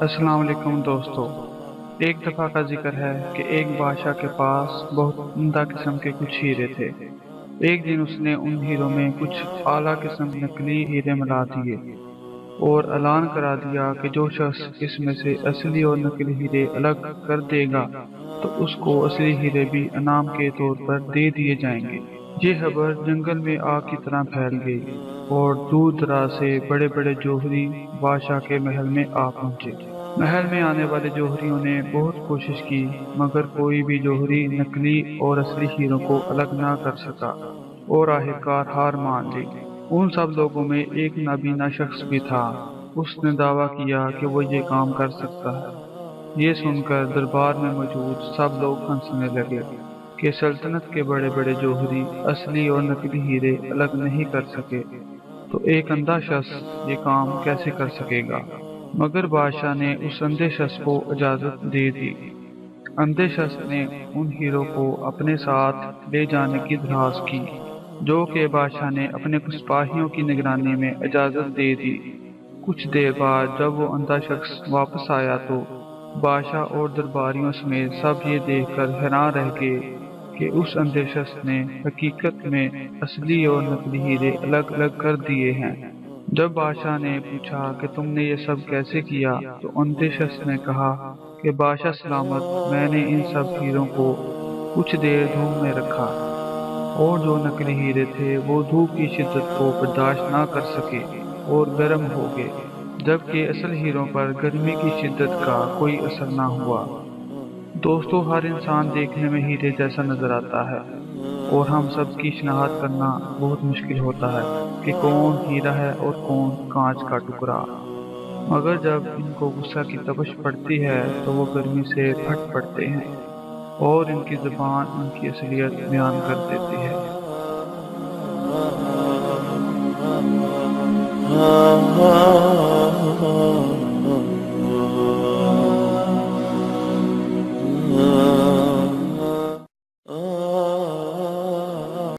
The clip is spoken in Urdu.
السلام علیکم دوستو۔ ایک دفعہ کا ذکر ہے کہ ایک بادشاہ کے پاس بہت عمدہ قسم کے کچھ ہیرے تھے۔ ایک دن اس نے ان ہیروں میں کچھ اعلیٰ قسم کے نقلی ہیرے ملا دیے اور اعلان کرا دیا کہ جو شخص اس میں سے اصلی اور نقلی ہیرے الگ کر دے گا تو اس کو اصلی ہیرے بھی انعام کے طور پر دے دیے جائیں گے۔ یہ خبر جنگل میں آگ کی طرح پھیل گئی اور دور دراز سے بڑے بڑے جوہری بادشاہ کے محل میں آ پہنچے۔ محل میں آنے والے جوہریوں نے بہت کوشش کی مگر کوئی بھی جوہری نقلی اور اصلی ہیروں کو الگ نہ کر سکا اور آخرکار ہار مان لی۔ ان سب لوگوں میں ایک نابینا شخص بھی تھا۔ اس نے دعویٰ کیا کہ وہ یہ کام کر سکتا ہے۔ یہ سن کر دربار میں موجود سب لوگ ہنسنے لگے کہ سلطنت کے بڑے بڑے جوہری اصلی اور نقلی ہیرے الگ نہیں کر سکے تو ایک اندھا شخص یہ کام کیسے کر سکے گا؟ مگر بادشاہ نے اس اندھے شخص کو اجازت دے دی۔ اندھے شخص نے ان ہیروں کو اپنے ساتھ لے جانے کی درخواست کی، جو کہ بادشاہ نے اپنے کچھ سپاہیوں کی نگرانی میں اجازت دے دی۔ کچھ دیر بعد جب وہ اندھا شخص واپس آیا تو بادشاہ اور درباریوں سمیت سب یہ دیکھ کر حیران رہ گئے کہ اس اندھے شخص نے حقیقت میں اصلی اور نقلی ہیرے الگ الگ کر دیے ہیں۔ جب بادشاہ نے پوچھا کہ تم نے یہ سب کیسے کیا تو اندھے شخص نے کہا کہ بادشاہ سلامت، میں نے ان سب ہیروں کو کچھ دیر دھوپ میں رکھا اور جو نقلی ہیرے تھے وہ دھوپ کی شدت کو برداشت نہ کر سکے اور گرم ہو گئے، جبکہ اصل ہیروں پر گرمی کی شدت کا کوئی اثر نہ ہوا۔ دوستو، ہر انسان دیکھنے میں ہیرے جیسا نظر آتا ہے اور ہم سب کی شناخت کرنا بہت مشکل ہوتا ہے کہ کون ہیرا ہے اور کون کانچ کا ٹکڑا۔ مگر جب ان کو غصہ کی تپش پڑتی ہے تو وہ گرمی سے پھٹ پڑتے ہیں اور ان کی زبان ان کی اصلیت بیان کر دیتی ہے۔